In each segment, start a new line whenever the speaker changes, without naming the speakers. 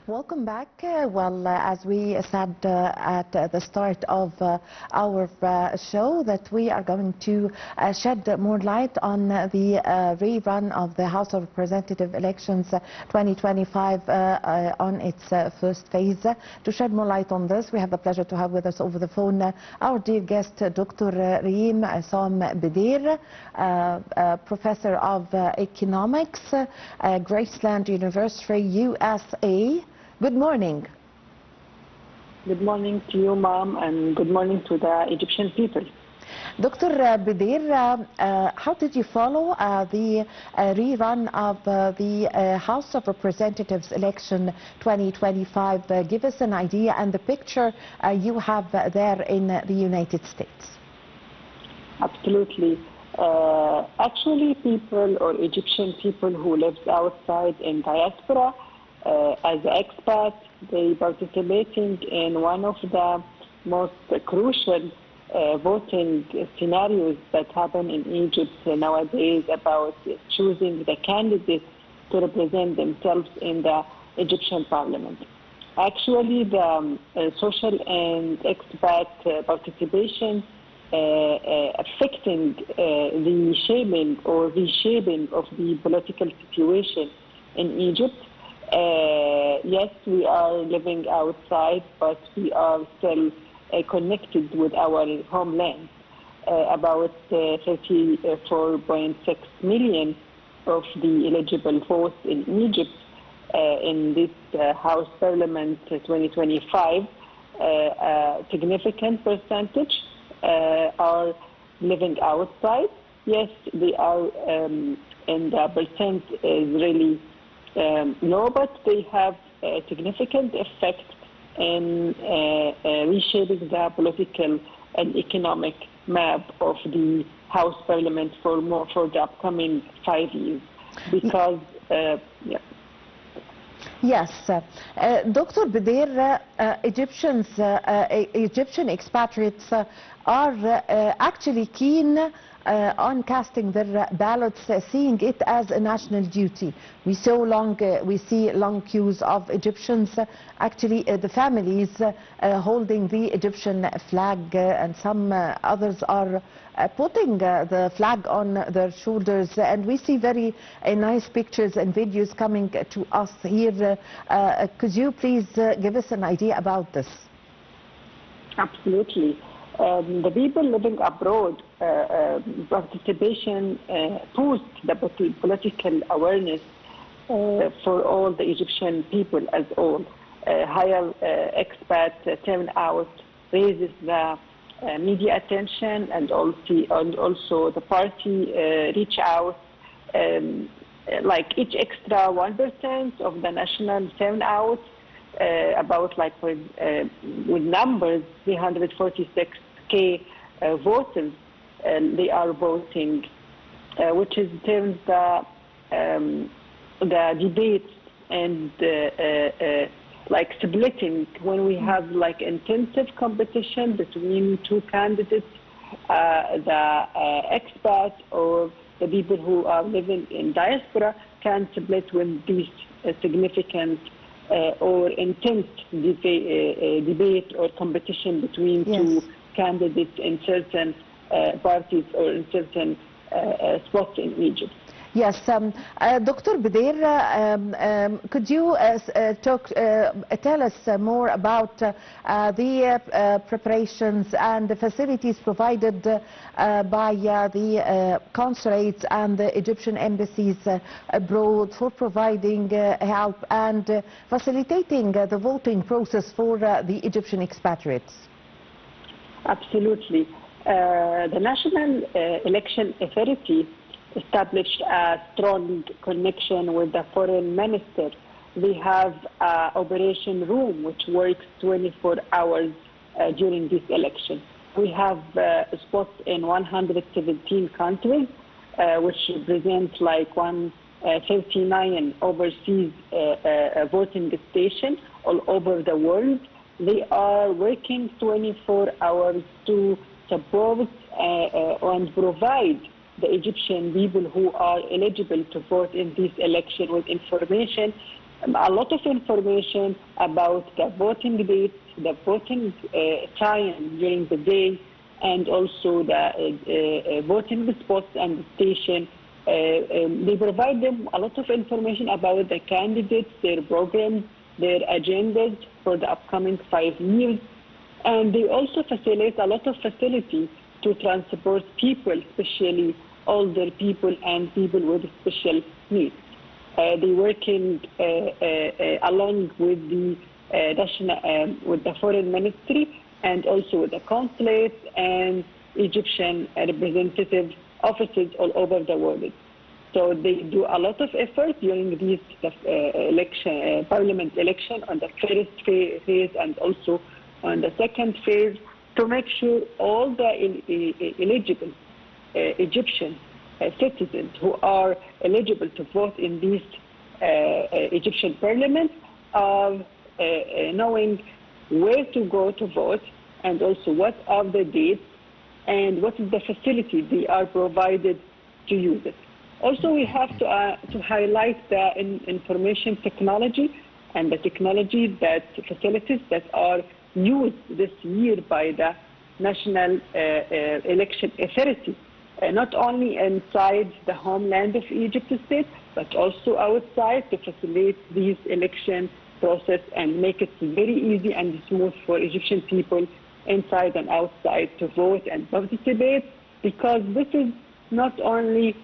Welcome back. As we said at the start of our show, that we are going to shed more light on the rerun of the House of Representatives elections 2025 on its first phase. To shed more light on this, we have the pleasure to have with us over the phone our dear guest, Dr. Reem Bedair, Professor of Economics, Graceland University, USA. Good morning.
Good morning to you, Mom, and good morning to the Egyptian people.
Dr. Bedair, how did you follow the rerun of the House of Representatives election 2025? Give us an idea and the picture you have there in the United States.
Absolutely. Actually, people or Egyptian people who live outside in diaspora, as expats, they participating in one of the most crucial voting scenarios that happen in Egypt nowadays about choosing the candidates to represent themselves in the Egyptian parliament. Actually, the social and expat participation affecting the shaping or reshaping of the political situation in Egypt. Yes, we are living outside, but we are still connected with our homeland. About 34.6 million of the eligible votes in Egypt in this House Parliament 2025, a significant percentage are living outside. Yes, they are, and the percent is really low, but they have a significant effect in reshaping the political and economic map of the House Parliament for the upcoming 5 years. Because, yeah.
Yes, Dr. Bedair, Egyptian expatriates are actually keen on casting their ballots, seeing it as a national duty. We see long queues of Egyptians, actually the families holding the Egyptian flag, and some others are putting the flag on their shoulders, and we see very nice pictures and videos coming to us here. Could you please give us an idea about this?
Absolutely. The people living abroad, participation boosts the political awareness for all the Egyptian people as all. Higher expat turnout raises the media attention, and also the party reach out. Like each extra 1% of the national turnout, about like with numbers, 346,000 voters, they are voting, which is turns the debates and like splitting when we have like intensive competition between two candidates, the expat or the people who are living in diaspora can split when these significant or intense debate or competition between two candidates in certain parties or in certain spots in Egypt.
Yes, Dr. Bedair, could you tell us more about the preparations and the facilities provided by the consulates and the Egyptian embassies abroad for providing help and facilitating the voting process for the Egyptian expatriates? Absolutely.
The National Election Authority established a strong connection with the foreign minister. We have an operation room which works 24 hours during this election. We have spots in 117 countries, which represent like 139 overseas voting stations all over the world. They are working 24 hours to support and provide the Egyptian people who are eligible to vote in this election with information a lot of information about the voting dates, the voting time during the day, and also the voting spots and the station. They provide them a lot of information about the candidates, their programs, their agendas for the upcoming 5 years. And they also facilitate a lot of facility to transport people, especially older people and people with special needs. They working along with the with the foreign ministry and also with the consulates and Egyptian representative offices all over the world. So they do a lot of effort during these parliament election on the first phase and also on the second phase to make sure all the eligible Egyptian citizens who are eligible to vote in this Egyptian parliament are knowing where to go to vote and also what are the dates and what is the facility they are provided to use it. Also, we have to highlight the information technology and the technology that facilities that are used this year by the National Election Authority, not only inside the homeland of Egypt state, but also outside to facilitate this election process and make it very easy and smooth for Egyptian people inside and outside to vote and participate, because this is not only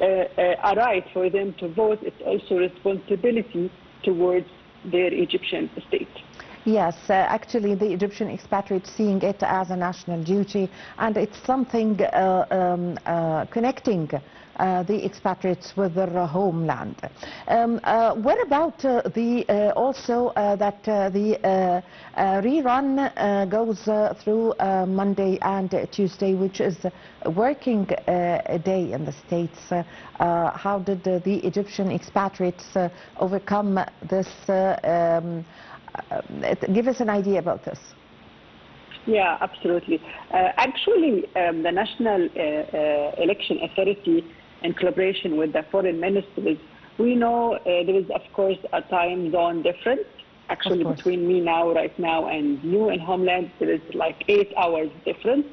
a right for them to vote, it's also responsibility towards their Egyptian state.
Yes, actually the Egyptian expatriates seeing it as a national duty, and it's something connecting the expatriates with their homeland. What about the also that the rerun goes through Monday and Tuesday, which is a working day in the States? How did the Egyptian expatriates overcome this? Give us an idea about this.
Yeah, absolutely. Actually, the National Election Authority, in collaboration with the foreign ministries, we know there is, of course, a time zone difference. Actually, between me right now, and you in Homeland, there is like 8 hours difference.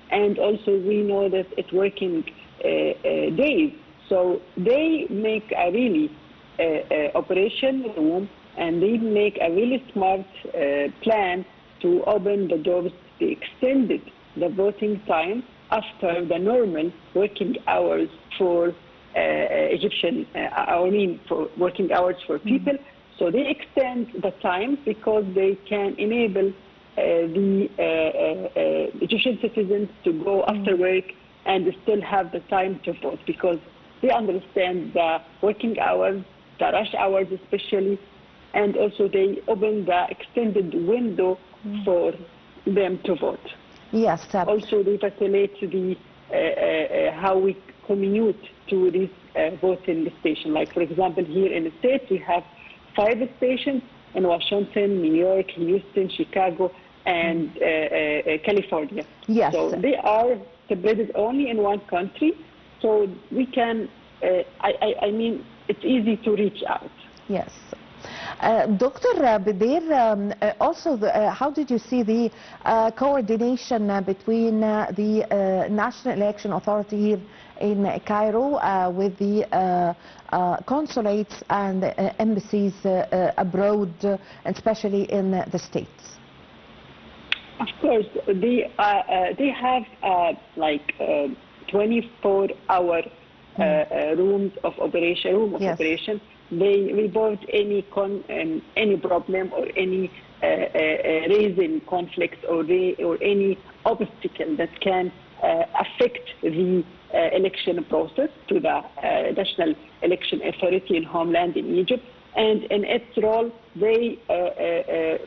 And also, we know that it's working days. So they make a really operation room, and they make a really smart plan to open the doors. They extended the voting time after the normal working hours for Egyptian, for working hours for people. So they extend the time because they can enable the Egyptian citizens to go after work and still have the time to vote, because they understand the working hours, the rush hours especially, and also they open the extended window for them to vote.
Yes.
Also, they facilitate the how we commute to this voting station. Like, for example, here in the States, we have 5 stations in Washington, New York, Houston, Chicago, and California.
Yes.
So they are separated only in one country, so we can, I mean, it's easy to reach out.
Yes. Dr. Bedair, also, how did you see the coordination between the National Election Authority here in Cairo with the consulates and embassies abroad, especially in the States?
Of course, they have like 24-hour rooms of operation, operation. They report any problem or any raising conflict or any obstacle that can affect the election process to the National Election Authority in Homeland in Egypt. And in its role, they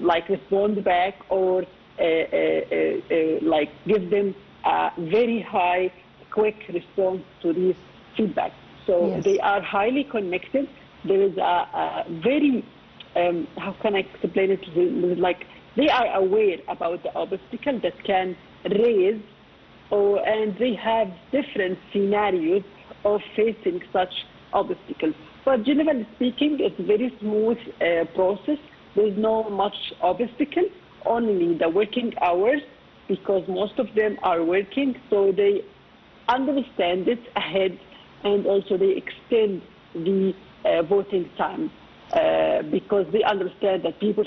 like respond back or like give them a very high, quick response to these feedback. So they are highly connected. There is a very, how can I explain it? Like, they are aware about the obstacle that can raise, and they have different scenarios of facing such obstacles. But generally speaking, it's a very smooth process. There's no much obstacle, only the working hours, because most of them are working, so they understand it ahead, and also they extend the voting time because they understand that people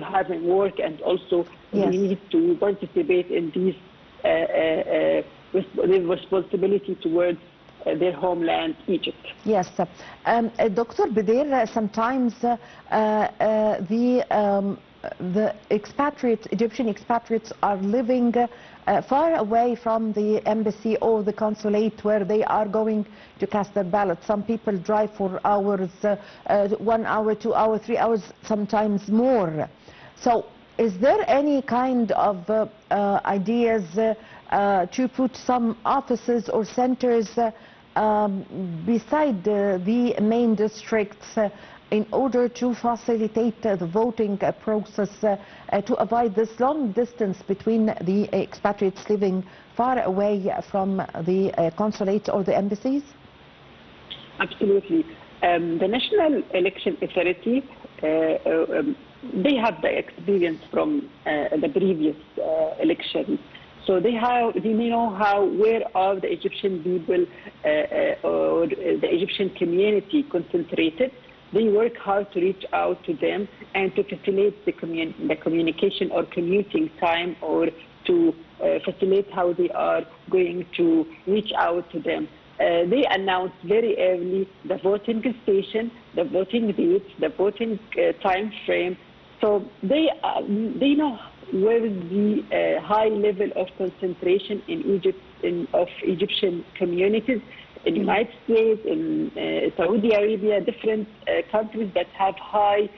having work, and also
Yes.
they need to participate in these responsibility towards their homeland, Egypt.
Yes. Dr. Bedair, sometimes the expatriates, Egyptian expatriates, are living far away from the embassy or the consulate where they are going to cast their ballot. Some people drive for hours, 1 hour, 2 hours, 3 hours, sometimes more. So is there any kind of ideas to put some offices or centers beside the main districts in order to facilitate the voting process, to avoid this long distance between the expatriates living far away from the consulates or the embassies?
Absolutely. The National Election Authority, they have the experience from the previous elections. So they know where are the Egyptian people or the Egyptian community concentrated. They work hard to reach out to them and to facilitate the communication or commuting time, or to facilitate how they are going to reach out to them. They announce very early the voting station, the voting dates, the voting time frame. So they know where is the high level of concentration in Egypt of Egyptian communities in the United States, in Saudi Arabia, different countries that have high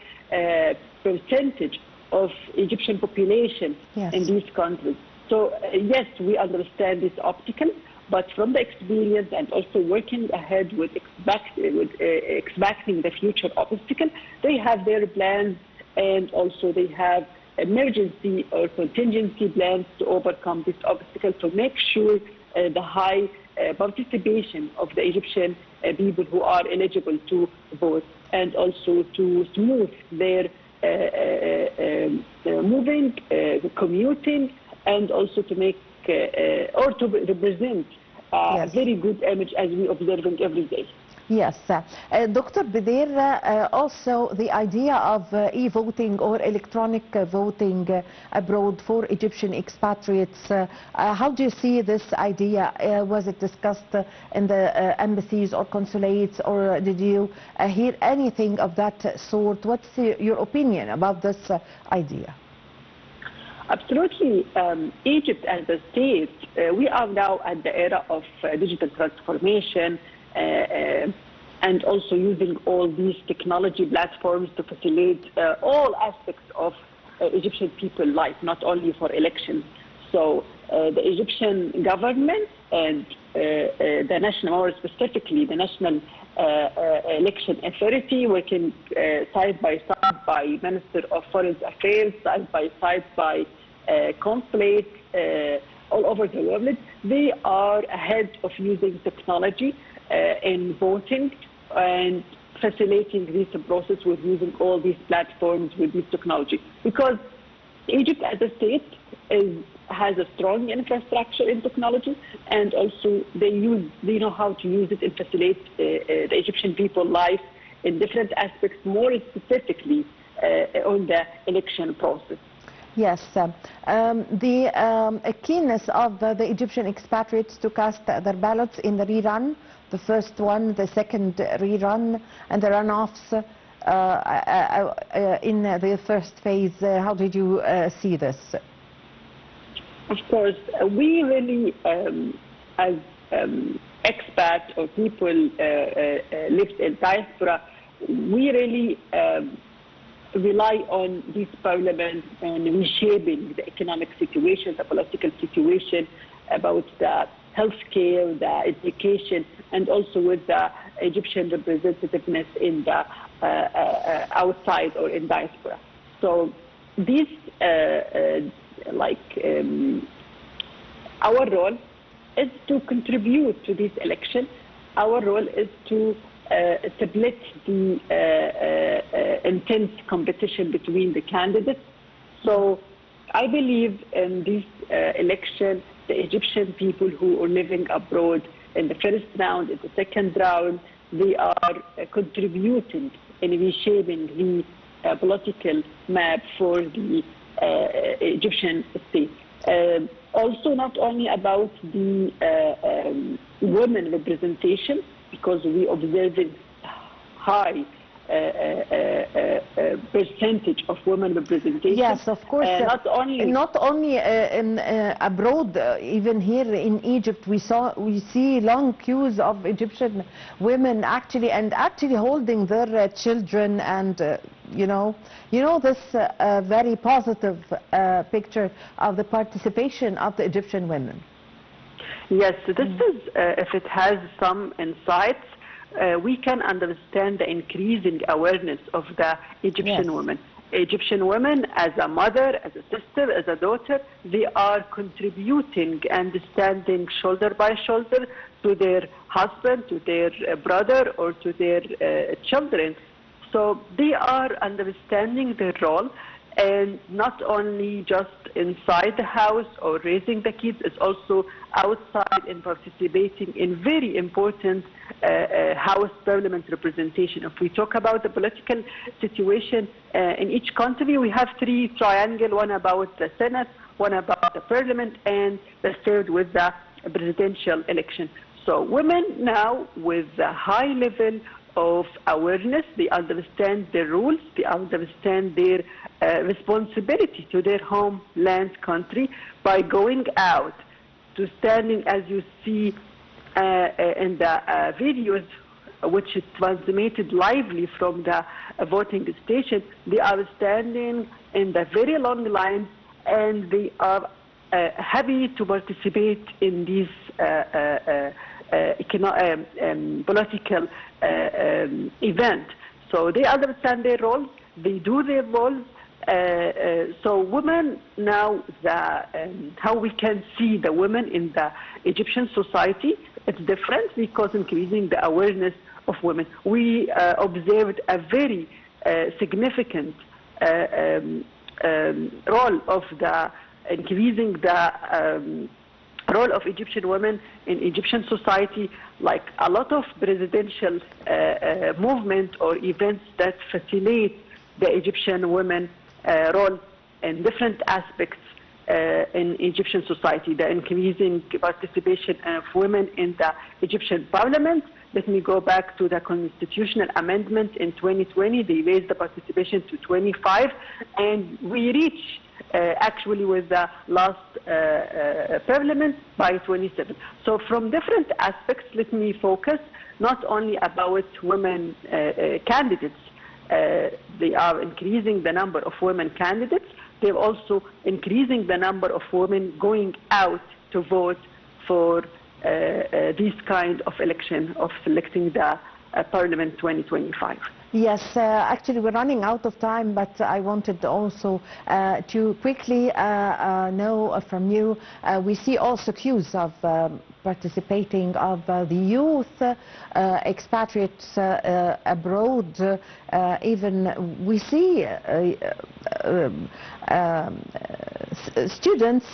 percentage of Egyptian population.
Yes.
In these countries. So yes, we understand this obstacle, but from the experience and also working ahead with expecting the future obstacle, they have their plans, and also they have emergency or contingency plans to overcome this obstacle, to make sure the high participation of the Egyptian people who are eligible to vote, and also to smooth their moving, commuting, and also to make or to represent a very good image as we observing every day.
Yes. Dr. Bedair, also the idea of e-voting or electronic voting abroad for Egyptian expatriates, how do you see this idea? Was it discussed in the embassies or consulates, or did you hear anything of that sort? What's your opinion about this idea?
Absolutely. Egypt as a state, we are now at the era of digital transformation, and also using all these technology platforms to facilitate all aspects of Egyptian people life, not only for elections. So the Egyptian government and the national, more specifically the National Election Authority, working side by side by Minister of Foreign Affairs, side by side by consulate all over the world, they are ahead of using technology in voting and facilitating this process with using all these platforms with this technology. Because Egypt as a state has a strong infrastructure in technology, and also they know how to use it and facilitate the Egyptian people life in different aspects, more specifically on the election process.
Yes, the keenness of the Egyptian expatriates to cast their ballots in the rerun, the first one, the second rerun, and the runoffs in the first phase. How did you see this?
Of course, we really, as expats or people lived in diaspora, we really rely on this parliament and reshaping the economic situation, the political situation, about the healthcare, the education, and also with the Egyptian representativeness in the outside or in diaspora. So this, our role is to contribute to this election our role is to split the intense competition between the candidates. So I believe in this election, the Egyptian people who are living abroad in the first round, in the second round, they are contributing in reshaping the political map for the Egyptian state. Also, not only about the women representation, because we observing high percentage of women representation.
Yes, of course.
Not only
in abroad, even here in Egypt, we see long queues of Egyptian women actually holding their children, and you know this very positive picture of the participation of the Egyptian women.
Yes, this is if it has some insights. We can understand the increasing awareness of the Egyptian women. Egyptian women, as a mother, as a sister, as a daughter, they are contributing and standing shoulder by shoulder to their husband, to their brother, or to their children. So they are understanding their role, and not only just inside the house or raising the kids, it's also outside and participating in very important House Parliament representation. If we talk about the political situation in each country, we have three triangles, one about the Senate, one about the Parliament, and the third with the presidential election. So women now, with a high level of awareness, they understand the rules, they understand their responsibility to their homeland country by going out to standing, as you see in the videos, which is transmitted lively from the voting station. They are standing in the very long line, and they are happy to participate in this political event. So they understand their roles, they do their roles. So women now, how we can see the women in the Egyptian society, it's different because increasing the awareness of women. We observed a very significant role of the increasing the role of Egyptian women in Egyptian society, like a lot of presidential movement or events that facilitate the Egyptian women role in different aspects in Egyptian society, the increasing participation of women in the Egyptian parliament. Let me go back to the constitutional amendment in 2020. They raised the participation to 25, and we reached actually with the last parliament by 27. So from different aspects, let me focus not only about women candidates. They are increasing the number of women candidates. They're also increasing the number of women going out to vote for this kind of election of selecting the Parliament 2025.
Yes, actually we're running out of time, but I wanted also to quickly know from you, we see also queues of participating of the youth, expatriates abroad, even we see students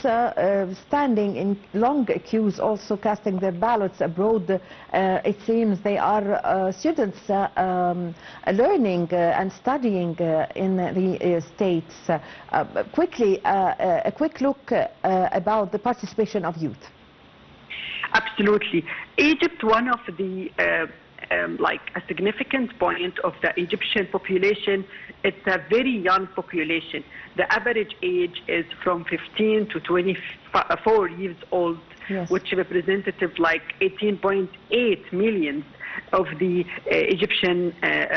standing in long queues, also casting their ballots abroad. It seems they are students learning and studying in the States. Quickly, a quick look about the participation of youth.
Absolutely. Egypt, one of the like a significant point of the Egyptian population, it's a very young population. The average age is from 15 to 24 years old, yes, which representative like 18.8 million of the Egyptian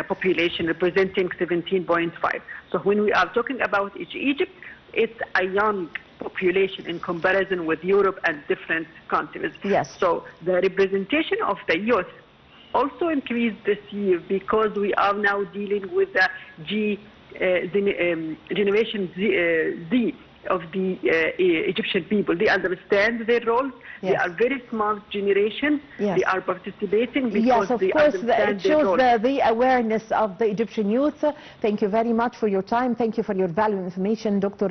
population, representing 17.5. So when we are talking about Egypt, it's a young population in comparison with Europe and different countries.
Yes.
So the representation of the youth also increased this year because we are now dealing with the Generation Z of the Egyptian people. They understand their roles.
Yes.
They are very smart generation.
Yes.
They are participating because
yes, of
they
course,
understand
it
their
shows
role.
the awareness of the Egyptian youth. Thank you very much for your time. Thank you for your valuable information, Dr.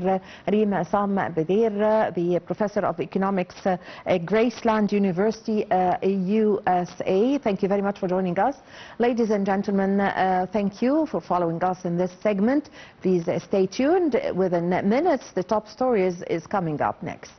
Reem Bedair, the Professor of Economics at Graceland University, USA. Thank you very much for joining us. Ladies and gentlemen, thank you for following us in this segment. Please stay tuned. Within minutes, the top stories is coming up next.